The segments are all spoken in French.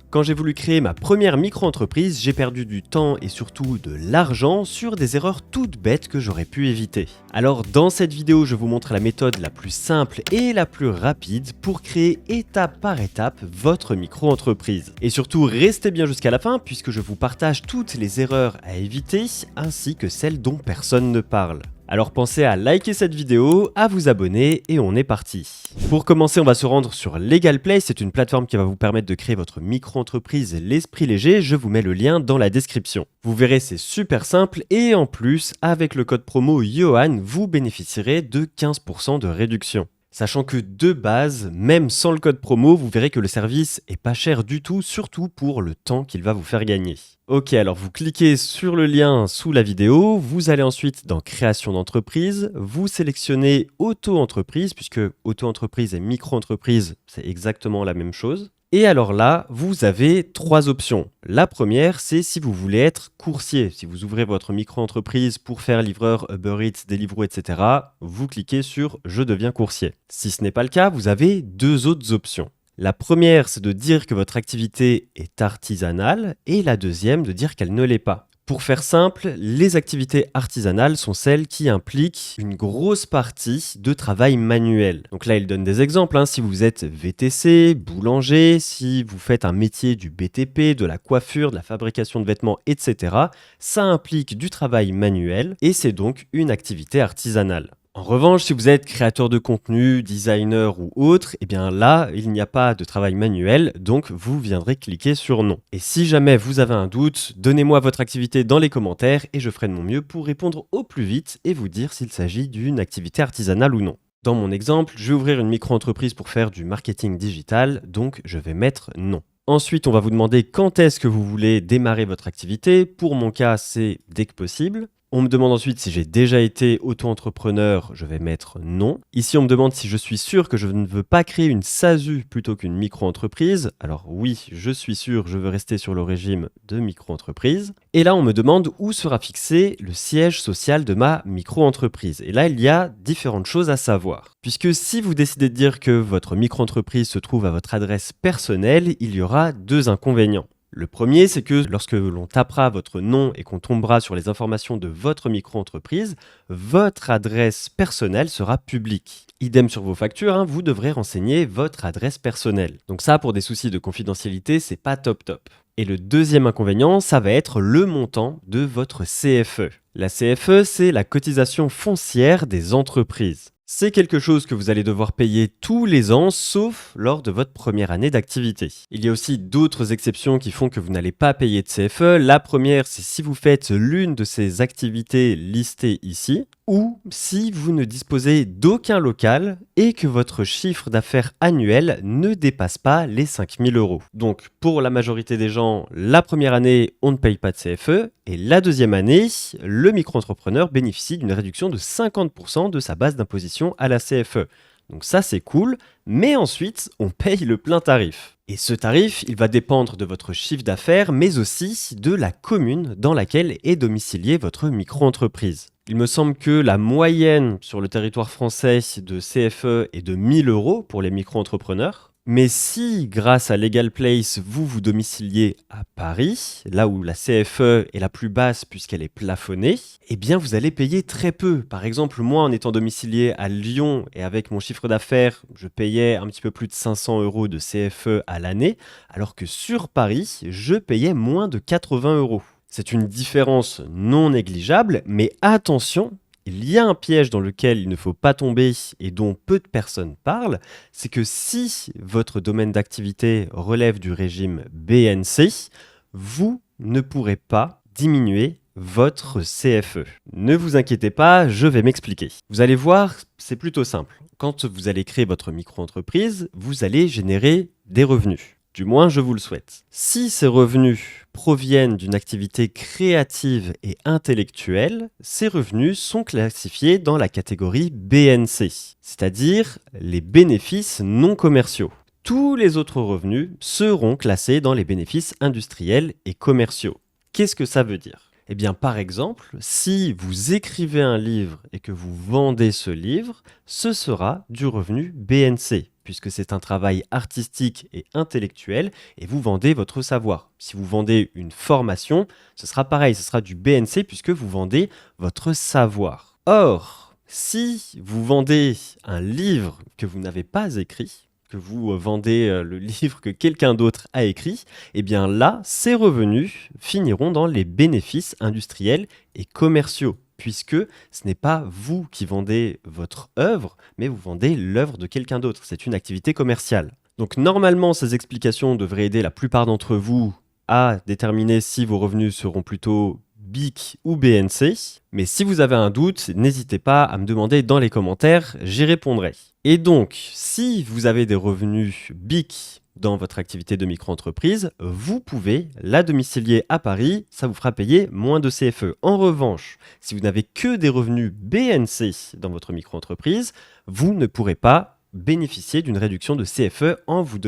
Quand j'ai voulu créer ma première micro-entreprise, j'ai perdu du temps et surtout de l'argent sur des erreurs toutes bêtes que j'aurais pu éviter. Alors dans cette vidéo, je vous montre la méthode la plus simple et la plus rapide pour créer étape par étape votre micro-entreprise. Et surtout, restez bien jusqu'à la fin puisque je vous partage toutes les erreurs à éviter ainsi que celles dont personne ne parle. Alors pensez à liker cette vidéo, à vous abonner et on est parti. Pour commencer, on va se rendre sur LegalPlay, c'est une plateforme qui va vous permettre de créer votre micro-entreprise l'esprit léger, je vous mets le lien dans la description. Vous verrez, c'est super simple et en plus, avec le code promo Johan, vous bénéficierez de 15% de réduction. Sachant que de base, même sans le code promo, vous verrez que le service est pas cher du tout, surtout pour le temps qu'il va vous faire gagner. Ok, alors vous cliquez sur le lien sous la vidéo, vous allez ensuite dans création d'entreprise, vous sélectionnez auto-entreprise, puisque auto-entreprise et micro-entreprise, c'est exactement la même chose. Et alors là, vous avez trois options. La première, c'est si vous voulez être coursier. Si vous ouvrez votre micro-entreprise pour faire livreur, Uber Eats, Deliveroo, etc., vous cliquez sur « Je deviens coursier ». Si ce n'est pas le cas, vous avez deux autres options. La première, c'est de dire que votre activité est artisanale et la deuxième, de dire qu'elle ne l'est pas. Pour faire simple, les activités artisanales sont celles qui impliquent une grosse partie de travail manuel. Donc là, il donne des exemples. Si vous êtes VTC, boulanger, si vous faites un métier du BTP, de la coiffure, de la fabrication de vêtements, etc., ça implique du travail manuel et c'est donc une activité artisanale. En revanche, si vous êtes créateur de contenu, designer ou autre, eh bien là, il n'y a pas de travail manuel, donc vous viendrez cliquer sur non. Et si jamais vous avez un doute, donnez-moi votre activité dans les commentaires et je ferai de mon mieux pour répondre au plus vite et vous dire s'il s'agit d'une activité artisanale ou non. Dans mon exemple, je vais ouvrir une micro-entreprise pour faire du marketing digital, donc je vais mettre non. Ensuite, on va vous demander quand est-ce que vous voulez démarrer votre activité. Pour mon cas, c'est dès que possible. On me demande ensuite si j'ai déjà été auto-entrepreneur, je vais mettre non. Ici, on me demande si je suis sûr que je ne veux pas créer une SASU plutôt qu'une micro-entreprise. Alors oui, je suis sûr, je veux rester sur le régime de micro-entreprise. Et là, on me demande où sera fixé le siège social de ma micro-entreprise. Et là, il y a différentes choses à savoir. Puisque si vous décidez de dire que votre micro-entreprise se trouve à votre adresse personnelle, il y aura deux inconvénients. Le premier, c'est que lorsque l'on tapera votre nom et qu'on tombera sur les informations de votre micro-entreprise, votre adresse personnelle sera publique. Idem sur vos factures, vous devrez renseigner votre adresse personnelle. Donc ça, pour des soucis de confidentialité, c'est pas top top. Et le deuxième inconvénient, ça va être le montant de votre CFE. La CFE, c'est la cotisation foncière des entreprises. C'est quelque chose que vous allez devoir payer tous les ans, sauf lors de votre première année d'activité. Il y a aussi d'autres exceptions qui font que vous n'allez pas payer de CFE. La première, c'est si vous faites l'une de ces activités listées ici, ou si vous ne disposez d'aucun local et que votre chiffre d'affaires annuel ne dépasse pas les 5 000 €. Donc pour la majorité des gens, la première année, on ne paye pas de CFE et la deuxième année, le micro-entrepreneur bénéficie d'une réduction de 50% de sa base d'imposition à la CFE. Donc ça c'est cool, mais ensuite on paye le plein tarif. Et ce tarif, il va dépendre de votre chiffre d'affaires, mais aussi de la commune dans laquelle est domiciliée votre micro-entreprise. Il me semble que la moyenne sur le territoire français de CFE est de 1 000 € pour les micro-entrepreneurs. Mais si, grâce à LegalPlace, vous vous domiciliez à Paris, là où la CFE est la plus basse puisqu'elle est plafonnée, eh bien vous allez payer très peu. Par exemple, moi, en étant domicilié à Lyon et avec mon chiffre d'affaires, je payais un petit peu plus de 500 € de CFE à l'année, alors que sur Paris, je payais moins de 80 €. C'est une différence non négligeable, mais attention, il y a un piège dans lequel il ne faut pas tomber et dont peu de personnes parlent, c'est que si votre domaine d'activité relève du régime BNC, vous ne pourrez pas diminuer votre CFE. Ne vous inquiétez pas, je vais m'expliquer. Vous allez voir, c'est plutôt simple. Quand vous allez créer votre micro-entreprise, vous allez générer des revenus. Du moins, je vous le souhaite. Si ces revenus proviennent d'une activité créative et intellectuelle, ces revenus sont classifiés dans la catégorie BNC, c'est-à-dire les bénéfices non commerciaux. Tous les autres revenus seront classés dans les bénéfices industriels et commerciaux. Qu'est-ce que ça veut dire ? Eh bien, par exemple, si vous écrivez un livre et que vous vendez ce livre, ce sera du revenu BNC, puisque c'est un travail artistique et intellectuel et vous vendez votre savoir. Si vous vendez une formation, ce sera pareil, ce sera du BNC puisque vous vendez votre savoir. Or, si vous vendez un livre que vous n'avez pas écrit, que vous vendez le livre que quelqu'un d'autre a écrit, eh bien là, ces revenus finiront dans les bénéfices industriels et commerciaux, puisque ce n'est pas vous qui vendez votre œuvre, mais vous vendez l'œuvre de quelqu'un d'autre. C'est une activité commerciale. Donc normalement, ces explications devraient aider la plupart d'entre vous à déterminer si vos revenus seront plutôt BIC ou BNC. Mais si vous avez un doute, n'hésitez pas à me demander dans les commentaires, j'y répondrai. Et donc, si vous avez des revenus BIC dans votre activité de micro-entreprise, vous pouvez la domicilier à Paris, ça vous fera payer moins de CFE. En revanche, si vous n'avez que des revenus BNC dans votre micro-entreprise, vous ne pourrez pas bénéficier d'une réduction de CFE en vous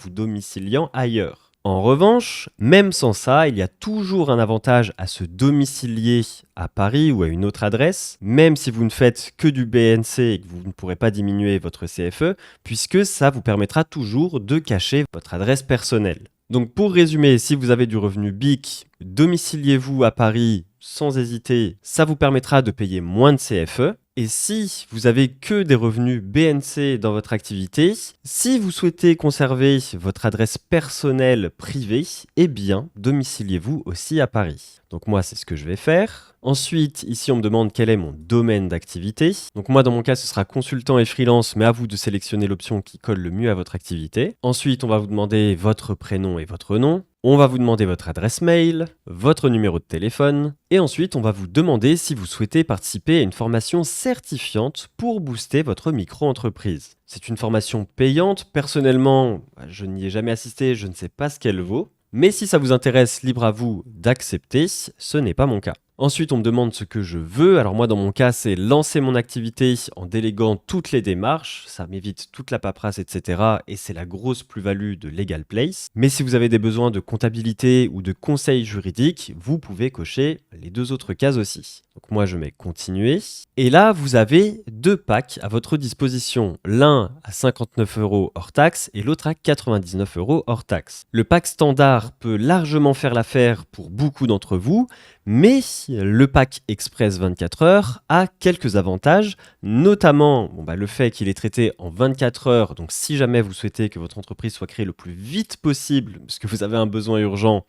domiciliant ailleurs. En revanche, même sans ça, il y a toujours un avantage à se domicilier à Paris ou à une autre adresse, même si vous ne faites que du BNC et que vous ne pourrez pas diminuer votre CFE, puisque ça vous permettra toujours de cacher votre adresse personnelle. Donc pour résumer, si vous avez du revenu BIC, domiciliez-vous à Paris sans hésiter, ça vous permettra de payer moins de CFE. Et si vous avez que des revenus BNC dans votre activité, si vous souhaitez conserver votre adresse personnelle privée, eh bien, domiciliez-vous aussi à Paris. Donc moi, c'est ce que je vais faire. Ensuite, ici, on me demande quel est mon domaine d'activité. Donc moi, dans mon cas, ce sera consultant et freelance, mais à vous de sélectionner l'option qui colle le mieux à votre activité. Ensuite, on va vous demander votre prénom et votre nom. On va vous demander votre adresse mail, votre numéro de téléphone, et ensuite on va vous demander si vous souhaitez participer à une formation certifiante pour booster votre micro-entreprise. C'est une formation payante, personnellement, je n'y ai jamais assisté, je ne sais pas ce qu'elle vaut, mais si ça vous intéresse, libre à vous d'accepter, ce n'est pas mon cas. Ensuite, on me demande ce que je veux. Alors moi, dans mon cas, c'est lancer mon activité en déléguant toutes les démarches. Ça m'évite toute la paperasse, etc. Et c'est la grosse plus-value de Legal Place. Mais si vous avez des besoins de comptabilité ou de conseils juridiques, vous pouvez cocher les deux autres cases aussi. Donc moi, je mets continuer. Et là, vous avez deux packs à votre disposition. L'un à 59 € hors taxe et l'autre à 99 € hors taxe. Le pack standard peut largement faire l'affaire pour beaucoup d'entre vous, mais le pack Express 24 heures a quelques avantages, notamment le fait qu'il est traité en 24 heures. Donc si jamais vous souhaitez que votre entreprise soit créée le plus vite possible, parce que vous avez un besoin urgent,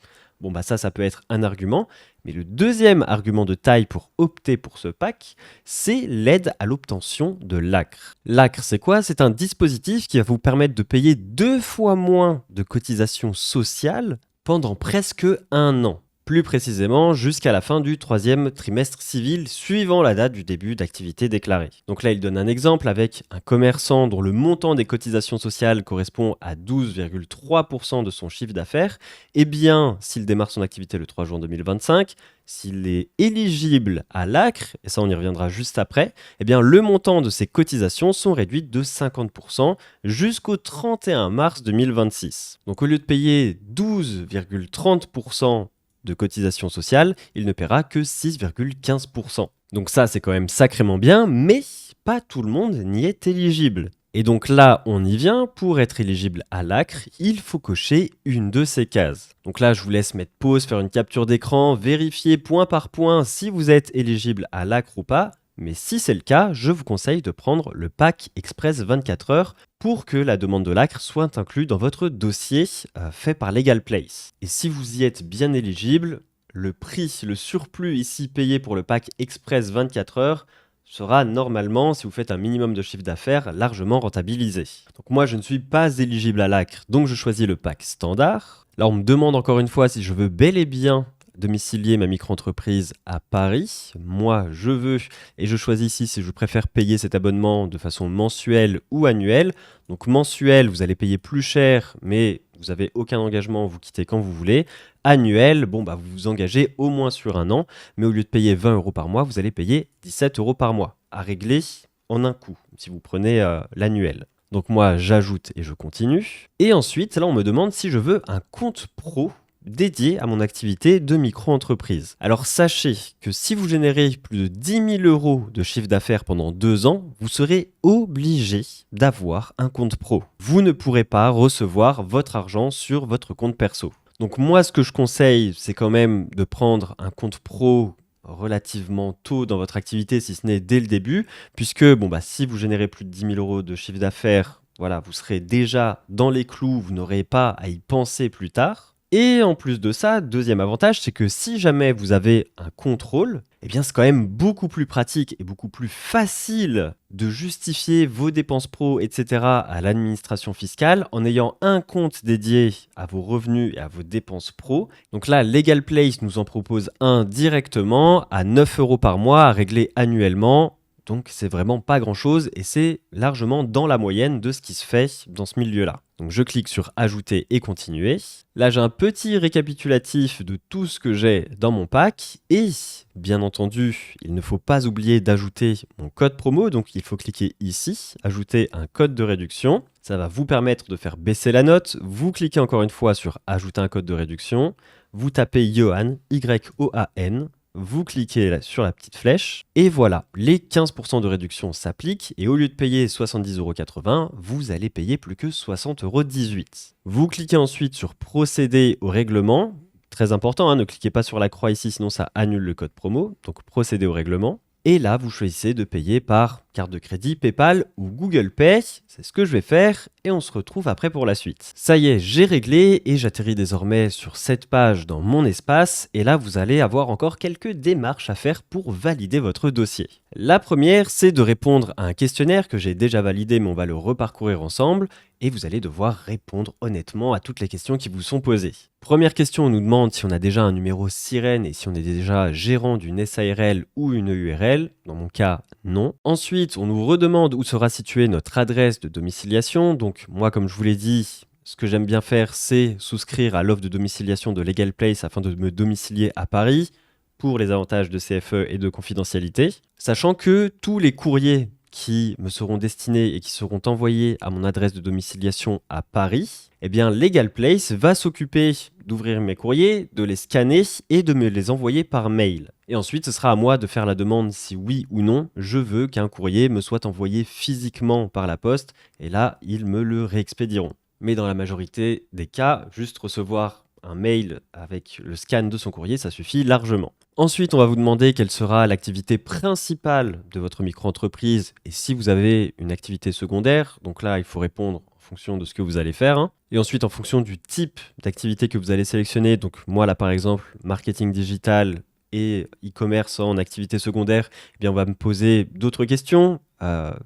ça peut être un argument. Mais le deuxième argument de taille pour opter pour ce pack, c'est l'aide à l'obtention de l'ACRE. L'ACRE, c'est quoi? C'est un dispositif qui va vous permettre de payer 2 fois moins de cotisations sociales pendant presque un an. Plus précisément jusqu'à la fin du 3e trimestre civil suivant la date du début d'activité déclarée. Donc là, il donne un exemple avec un commerçant dont le montant des cotisations sociales correspond à 12,3% de son chiffre d'affaires. Eh bien, s'il démarre son activité le 3 juin 2025, s'il est éligible à l'ACRE, et ça on y reviendra juste après, eh bien le montant de ses cotisations sont réduites de 50% jusqu'au 31 mars 2026. Donc au lieu de payer 12,30% de cotisation sociale, il ne paiera que 6,15%. Donc ça, c'est quand même sacrément bien, mais pas tout le monde n'y est éligible. Et donc là, on y vient, pour être éligible à l'ACRE, il faut cocher une de ces cases. Donc là, je vous laisse mettre pause, faire une capture d'écran, vérifier point par point si vous êtes éligible à l'ACRE ou pas. Mais si c'est le cas, je vous conseille de prendre le pack Express 24 heures pour que la demande de l'ACRE soit inclue dans votre dossier fait par Legal Place. Et si vous y êtes bien éligible, le prix, le surplus ici payé pour le pack Express 24 heures sera normalement, si vous faites un minimum de chiffre d'affaires, largement rentabilisé. Donc moi, je ne suis pas éligible à l'ACRE, donc je choisis le pack standard. Là, on me demande encore une fois si je veux bel et bien domicilier ma micro-entreprise à Paris. Moi, je veux, et je choisis ici si je préfère payer cet abonnement de façon mensuelle ou annuelle. Donc mensuel, vous allez payer plus cher, mais vous n'avez aucun engagement, vous quittez quand vous voulez. Annuel, vous vous engagez au moins sur un an, mais au lieu de payer 20 € par mois, vous allez payer 17 € par mois, à régler en un coup, si vous prenez l'annuel. Donc moi, j'ajoute et je continue. Et ensuite, là, on me demande si je veux un compte pro dédié à mon activité de micro-entreprise. Alors sachez que si vous générez plus de 10 000 euros de chiffre d'affaires pendant 2 ans, vous serez obligé d'avoir un compte pro. Vous ne pourrez pas recevoir votre argent sur votre compte perso. Donc moi, ce que je conseille, c'est quand même de prendre un compte pro relativement tôt dans votre activité, si ce n'est dès le début, puisque si vous générez plus de 10 000 euros de chiffre d'affaires, voilà, vous serez déjà dans les clous, vous n'aurez pas à y penser plus tard. Et en plus de ça, deuxième avantage, c'est que si jamais vous avez un contrôle, eh bien c'est quand même beaucoup plus pratique et beaucoup plus facile de justifier vos dépenses pro, etc. à l'administration fiscale en ayant un compte dédié à vos revenus et à vos dépenses pro. Donc là, Legal Place nous en propose un directement à 9 euros par mois à régler annuellement. Donc c'est vraiment pas grand-chose et c'est largement dans la moyenne de ce qui se fait dans ce milieu-là. Donc je clique sur ajouter et continuer. Là j'ai un petit récapitulatif de tout ce que j'ai dans mon pack et bien entendu il ne faut pas oublier d'ajouter mon code promo. Donc il faut cliquer ici, ajouter un code de réduction. Ça va vous permettre de faire baisser la note. Vous cliquez encore une fois sur ajouter un code de réduction. Vous tapez Yohan, Y-O-A-N. Vous cliquez là sur la petite flèche et voilà, les 15% de réduction s'appliquent et au lieu de payer 70,80 €, vous allez payer plus que 60,18 €. Vous cliquez ensuite sur procéder au règlement. Très important, ne cliquez pas sur la croix ici, sinon ça annule le code promo. Donc procéder au règlement. Et là, vous choisissez de payer par carte de crédit, PayPal ou Google Pay. C'est ce que je vais faire et on se retrouve après pour la suite. Ça y est, j'ai réglé et j'atterris désormais sur cette page dans mon espace. Et là, vous allez avoir encore quelques démarches à faire pour valider votre dossier. La première, c'est de répondre à un questionnaire que j'ai déjà validé, mais on va le reparcourir ensemble. Et vous allez devoir répondre honnêtement à toutes les questions qui vous sont posées. Première question, on nous demande si on a déjà un numéro SIREN et si on est déjà gérant d'une SARL ou une EURL. Dans mon cas, non. Ensuite, on nous redemande où sera située notre adresse de domiciliation. Donc moi, comme je vous l'ai dit, ce que j'aime bien faire, c'est souscrire à l'offre de domiciliation de Legal Place afin de me domicilier à Paris pour les avantages de CFE et de confidentialité. Sachant que tous les courriers qui me seront destinés et qui seront envoyés à mon adresse de domiciliation à Paris, eh bien Legal Place va s'occuper d'ouvrir mes courriers, de les scanner et de me les envoyer par mail. Et ensuite, ce sera à moi de faire la demande si oui ou non je veux qu'un courrier me soit envoyé physiquement par la poste. Et là, ils me le réexpédieront. Mais dans la majorité des cas, juste recevoir un mail avec le scan de son courrier, ça suffit largement. Ensuite, on va vous demander quelle sera l'activité principale de votre micro-entreprise et si vous avez une activité secondaire. Donc là, il faut répondre en fonction de ce que vous allez faire. Et ensuite, en fonction du type d'activité que vous allez sélectionner. Donc moi, là, par exemple, marketing digital et e-commerce en activité secondaire, eh bien, on va me poser d'autres questions.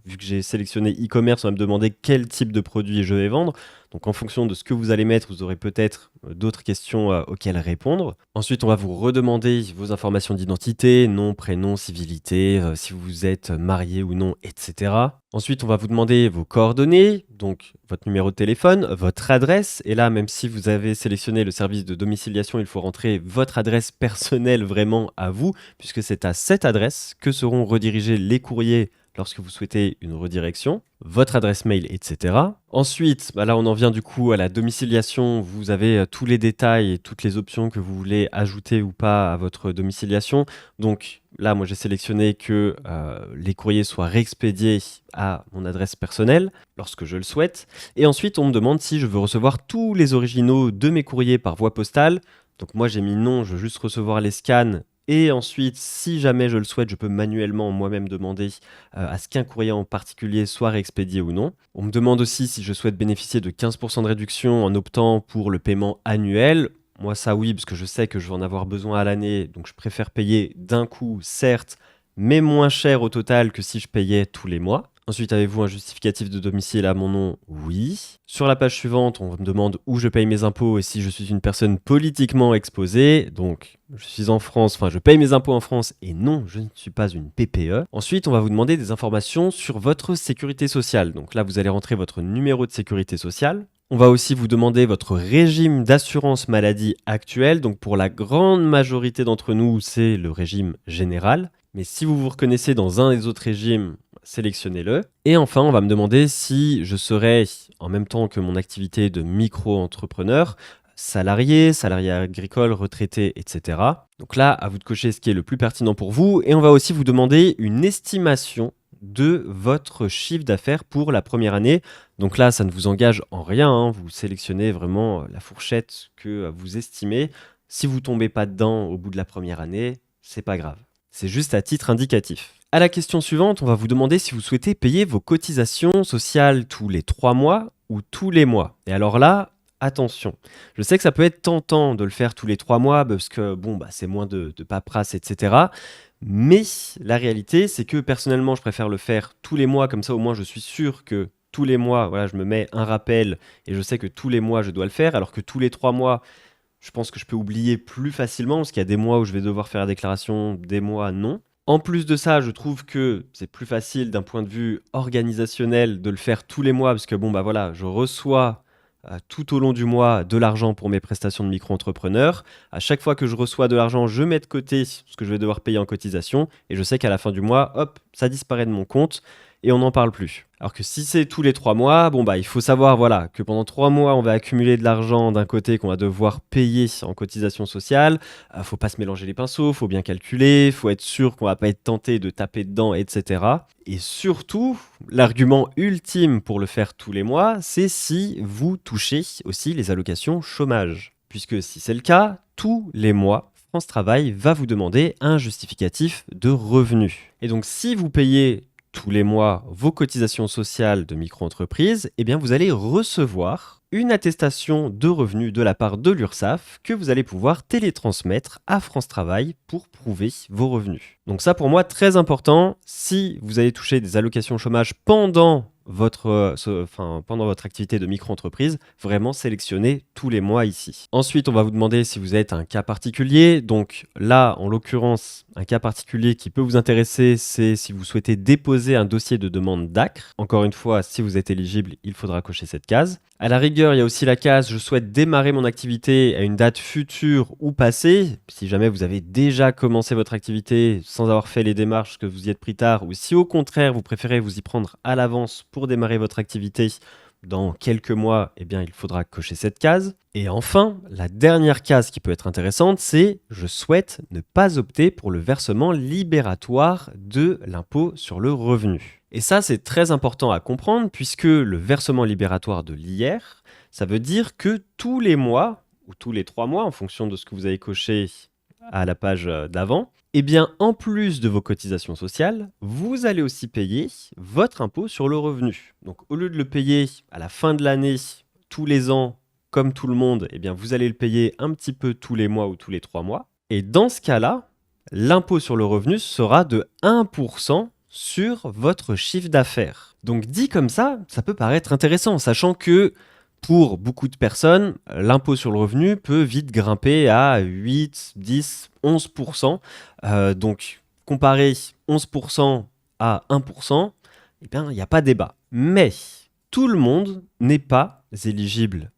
Vu que j'ai sélectionné e-commerce, on va me demander quel type de produit je vais vendre. Donc en fonction de ce que vous allez mettre, vous aurez peut-être d'autres questions auxquelles répondre. Ensuite, on va vous redemander vos informations d'identité, nom, prénom, civilité, si vous êtes marié ou non, etc. Ensuite, on va vous demander vos coordonnées, donc votre numéro de téléphone, votre adresse. Et là, même si vous avez sélectionné le service de domiciliation, il faut rentrer votre adresse personnelle vraiment à vous, puisque c'est à cette adresse que seront redirigés les courriers lorsque vous souhaitez une redirection, votre adresse mail, etc. Ensuite, là on en vient du coup à la domiciliation. Vous avez tous les détails et toutes les options que vous voulez ajouter ou pas à votre domiciliation. Donc là, moi j'ai sélectionné que les courriers soient réexpédiés à mon adresse personnelle lorsque je le souhaite. Et ensuite, on me demande si je veux recevoir tous les originaux de mes courriers par voie postale. Donc moi j'ai mis non, je veux juste recevoir les scans. Et ensuite, si jamais je le souhaite, je peux manuellement moi-même demander à ce qu'un courrier en particulier soit réexpédié ou non. On me demande aussi si je souhaite bénéficier de 15% de réduction en optant pour le paiement annuel. Moi, ça oui, parce que je sais que je vais en avoir besoin à l'année, donc je préfère payer d'un coup, certes, mais moins cher au total que si je payais tous les mois. Ensuite, avez-vous un justificatif de domicile à mon nom? Oui. Sur la page suivante, on me demande où je paye mes impôts et si je suis une personne politiquement exposée. Donc, je suis en France, je paye mes impôts en France et non, je ne suis pas une PPE. Ensuite, on va vous demander des informations sur votre sécurité sociale. Donc là, vous allez rentrer votre numéro de sécurité sociale. On va aussi vous demander votre régime d'assurance maladie actuel. Donc pour la grande majorité d'entre nous, c'est le régime général. Mais si vous vous reconnaissez dans un des autres régimes, sélectionnez-le. Et enfin, on va me demander si je serai, en même temps que mon activité de micro-entrepreneur, salarié, salarié agricole, retraité, etc. Donc là, à vous de cocher ce qui est le plus pertinent pour vous. Et on va aussi vous demander une estimation de votre chiffre d'affaires pour la première année. Donc là, ça ne vous engage en rien, hein. Vous sélectionnez vraiment la fourchette que vous estimez. Si vous tombez pas dedans au bout de la première année, c'est pas grave. C'est juste à titre indicatif. À la question suivante, on va vous demander si vous souhaitez payer vos cotisations sociales tous les 3 mois ou tous les mois. Et alors là, attention, je sais que ça peut être tentant de le faire tous les 3 mois parce que bon, c'est moins de paperasse, etc. Mais la réalité, c'est que personnellement, je préfère le faire tous les mois, comme ça au moins je suis sûr que tous les mois, voilà, je me mets un rappel et je sais que tous les mois je dois le faire, alors que tous les 3 mois, je pense que je peux oublier plus facilement parce qu'il y a des mois où je vais devoir faire la déclaration, des mois non. En plus de ça, je trouve que c'est plus facile d'un point de vue organisationnel de le faire tous les mois parce que bon, voilà, je reçois tout au long du mois de l'argent pour mes prestations de micro-entrepreneur. À chaque fois que je reçois de l'argent, je mets de côté ce que je vais devoir payer en cotisation et je sais qu'à la fin du mois, hop, ça disparaît de mon compte et on n'en parle plus. Alors que si c'est tous les 3 mois, il faut savoir voilà, que pendant 3 mois, on va accumuler de l'argent d'un côté qu'on va devoir payer en cotisation sociale. Faut pas se mélanger les pinceaux, faut bien calculer, faut être sûr qu'on va pas être tenté de taper dedans, etc. Et surtout, l'argument ultime pour le faire tous les mois, c'est si vous touchez aussi les allocations chômage. Puisque si c'est le cas, tous les mois, France Travail va vous demander un justificatif de revenu. Et donc si vous payez tous les mois vos cotisations sociales de micro-entreprise, vous allez recevoir une attestation de revenus de la part de l'URSSAF que vous allez pouvoir télétransmettre à France Travail pour prouver vos revenus. Donc ça pour moi très important, si vous allez toucher des allocations chômage pendant votre activité de micro-entreprise, vraiment sélectionnez tous les mois ici. Ensuite, on va vous demander si vous êtes un cas particulier. Donc là, en l'occurrence, un cas particulier qui peut vous intéresser, c'est si vous souhaitez déposer un dossier de demande d'ACRE. Encore une fois, si vous êtes éligible, il faudra cocher cette case. À la rigueur, il y a aussi la case « Je souhaite démarrer mon activité à une date future ou passée ». Si jamais vous avez déjà commencé votre activité sans avoir fait les démarches, que vous y êtes pris tard, ou si au contraire, vous préférez vous y prendre à l'avance pour démarrer votre activité dans quelques mois, il faudra cocher cette case. Et enfin, la dernière case qui peut être intéressante, c'est « Je souhaite ne pas opter pour le versement libératoire de l'impôt sur le revenu ». Et ça, c'est très important à comprendre puisque le versement libératoire de l'IR, ça veut dire que tous les mois, ou tous les 3 mois, en fonction de ce que vous avez coché à la page d'avant, en plus de vos cotisations sociales, vous allez aussi payer votre impôt sur le revenu. Donc au lieu de le payer à la fin de l'année, tous les ans, comme tout le monde, vous allez le payer un petit peu tous les mois ou tous les 3 mois. Et dans ce cas-là, l'impôt sur le revenu sera de 1% sur votre chiffre d'affaires. Donc dit comme ça peut paraître intéressant, sachant que pour beaucoup de personnes, l'impôt sur le revenu peut vite grimper à 8, 10, 11%. Donc comparer 11% à 1%, il n'y a pas débat. Mais tout le monde n'est pas éligible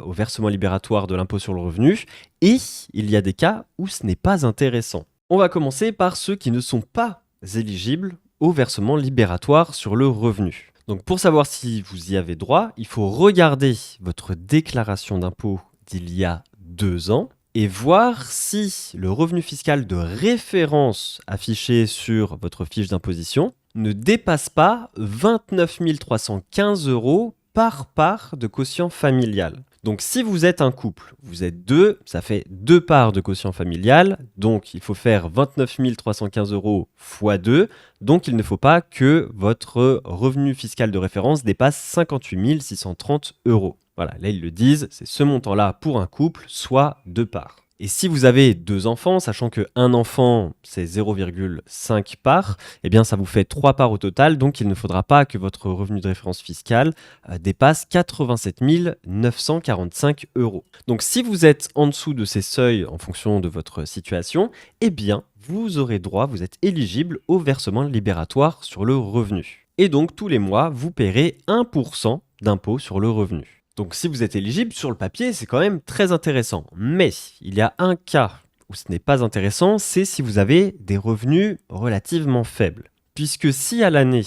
au versement libératoire de l'impôt sur le revenu et il y a des cas où ce n'est pas intéressant. On va commencer par ceux qui ne sont pas éligibles au versement libératoire sur le revenu. Donc pour savoir si vous y avez droit, il faut regarder votre déclaration d'impôt d'il y a 2 ans et voir si le revenu fiscal de référence affiché sur votre fiche d'imposition ne dépasse pas 29 315 € par part de quotient familial. Donc si vous êtes un couple, vous êtes 2, ça fait 2 parts de quotient familial, donc il faut faire 29 315 € x 2, donc il ne faut pas que votre revenu fiscal de référence dépasse 58 630 €. Voilà, là ils le disent, c'est ce montant-là pour un couple, soit 2 parts. Et si vous avez 2 enfants, sachant qu'un enfant c'est 0,5 parts, ça vous fait 3 parts au total, donc il ne faudra pas que votre revenu de référence fiscal dépasse 87 945 €. Donc si vous êtes en dessous de ces seuils en fonction de votre situation, vous aurez droit, vous êtes éligible au versement libératoire sur le revenu. Et donc tous les mois, vous paierez 1% d'impôt sur le revenu. Donc si vous êtes éligible, sur le papier, c'est quand même très intéressant. Mais il y a un cas où ce n'est pas intéressant, c'est si vous avez des revenus relativement faibles. Puisque si à l'année,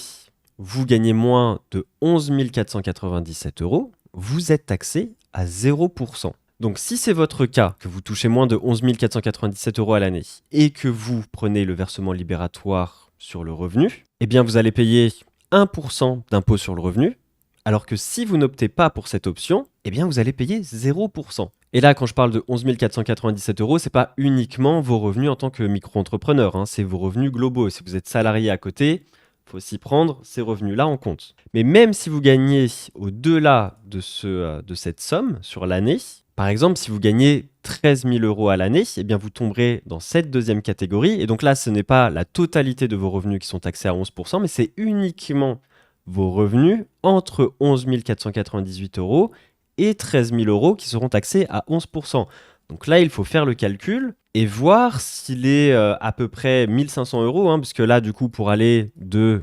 vous gagnez moins de 11 497 €, vous êtes taxé à 0%. Donc si c'est votre cas, que vous touchez moins de 11 497 € à l'année et que vous prenez le versement libératoire sur le revenu, eh bien vous allez payer 1% d'impôt sur le revenu, alors que si vous n'optez pas pour cette option, eh bien vous allez payer 0%. Et là, quand je parle de 11 497 €, c'est pas uniquement vos revenus en tant que micro-entrepreneur, hein, c'est vos revenus globaux. Si vous êtes salarié à côté, il faut aussi prendre ces revenus-là en compte. Mais même si vous gagnez au-delà de cette somme sur l'année, par exemple, si vous gagnez 13 000 € à l'année, eh bien vous tomberez dans cette deuxième catégorie. Et donc là, ce n'est pas la totalité de vos revenus qui sont taxés à 11%, mais c'est uniquement vos revenus entre 11 498 € et 13 000 € qui seront taxés à 11%. Donc là, il faut faire le calcul et voir s'il est à peu près 1 500 €, hein, puisque là, du coup, pour aller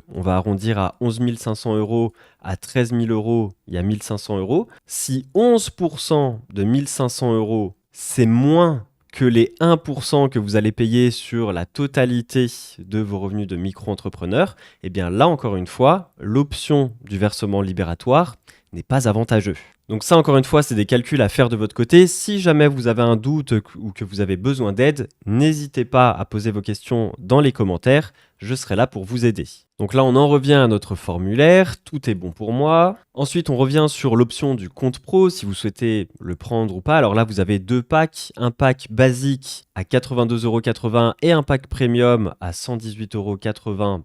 on va arrondir à 11 500 € à 13 000 €, il y a 1 500 €. Si 11% de 1 500 €, c'est moins que les 1% que vous allez payer sur la totalité de vos revenus de micro-entrepreneur, eh bien là, encore une fois, l'option du versement libératoire n'est pas avantageux. Donc ça, encore une fois, c'est des calculs à faire de votre côté. Si jamais vous avez un doute ou que vous avez besoin d'aide, n'hésitez pas à poser vos questions dans les commentaires. Je serai là pour vous aider. Donc là, on en revient à notre formulaire. Tout est bon pour moi. Ensuite, on revient sur l'option du compte pro, si vous souhaitez le prendre ou pas. Alors là, vous avez deux packs. Un pack basique à 82,80 € et un pack premium à 118,80 €.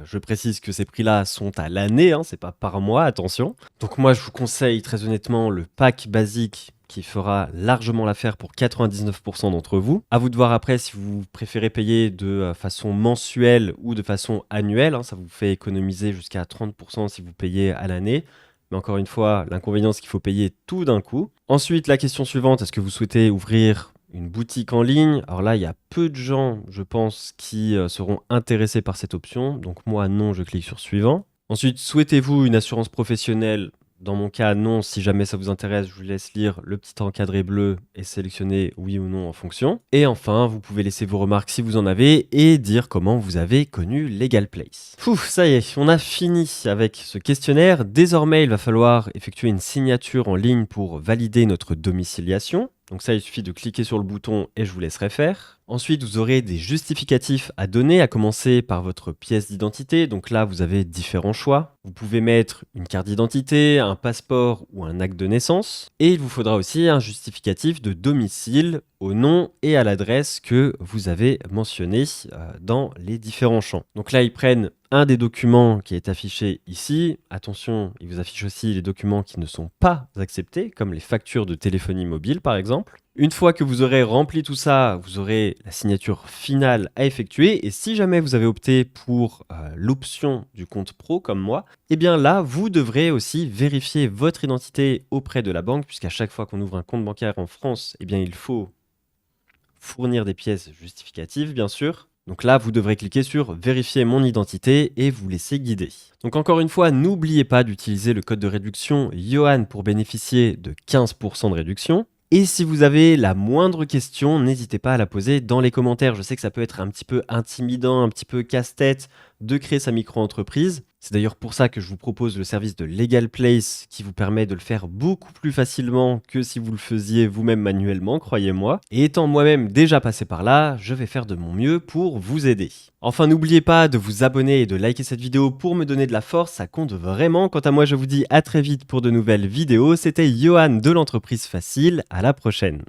Je précise que ces prix-là sont à l'année, hein, c'est pas par mois, attention. Donc moi, je vous conseille très honnêtement le pack basique qui fera largement l'affaire pour 99% d'entre vous. À vous de voir après si vous préférez payer de façon mensuelle ou de façon annuelle, hein, ça vous fait économiser jusqu'à 30% si vous payez à l'année. Mais encore une fois, l'inconvénient, c'est qu'il faut payer tout d'un coup. Ensuite, la question suivante, est-ce que vous souhaitez ouvrir une boutique en ligne? Alors là, il y a peu de gens, je pense, qui seront intéressés par cette option. Donc moi, non, je clique sur suivant. Ensuite, souhaitez-vous une assurance professionnelle? Dans mon cas, non. Si jamais ça vous intéresse, je vous laisse lire le petit encadré bleu et sélectionner oui ou non en fonction. Et enfin, vous pouvez laisser vos remarques si vous en avez et dire comment vous avez connu Legal Place. Ça y est, on a fini avec ce questionnaire. Désormais, il va falloir effectuer une signature en ligne pour valider notre domiciliation. Donc ça, il suffit de cliquer sur le bouton et je vous laisserai faire. Ensuite, vous aurez des justificatifs à donner, à commencer par votre pièce d'identité. Donc là, vous avez différents choix. Vous pouvez mettre une carte d'identité, un passeport ou un acte de naissance. Et il vous faudra aussi un justificatif de domicile au nom et à l'adresse que vous avez mentionné dans les différents champs. Donc là, ils prennent un des documents qui est affiché ici. Attention, il vous affiche aussi les documents qui ne sont pas acceptés, comme les factures de téléphonie mobile par exemple. Une fois que vous aurez rempli tout ça, vous aurez la signature finale à effectuer. Et si jamais vous avez opté pour l'option du compte pro comme moi, eh bien là, vous devrez aussi vérifier votre identité auprès de la banque, puisqu'à chaque fois qu'on ouvre un compte bancaire en France, eh bien il faut fournir des pièces justificatives, bien sûr. Donc là, vous devrez cliquer sur « Vérifier mon identité » et vous laisser guider. Donc encore une fois, n'oubliez pas d'utiliser le code de réduction Yohan pour bénéficier de 15% de réduction. Et si vous avez la moindre question, n'hésitez pas à la poser dans les commentaires. Je sais que ça peut être un petit peu intimidant, un petit peu casse-tête de créer sa micro-entreprise. C'est d'ailleurs pour ça que je vous propose le service de Legal Place qui vous permet de le faire beaucoup plus facilement que si vous le faisiez vous-même manuellement, croyez-moi. Et étant moi-même déjà passé par là, je vais faire de mon mieux pour vous aider. Enfin, n'oubliez pas de vous abonner et de liker cette vidéo pour me donner de la force, ça compte vraiment. Quant à moi, je vous dis à très vite pour de nouvelles vidéos. C'était Yohan de l'entreprise facile, à la prochaine.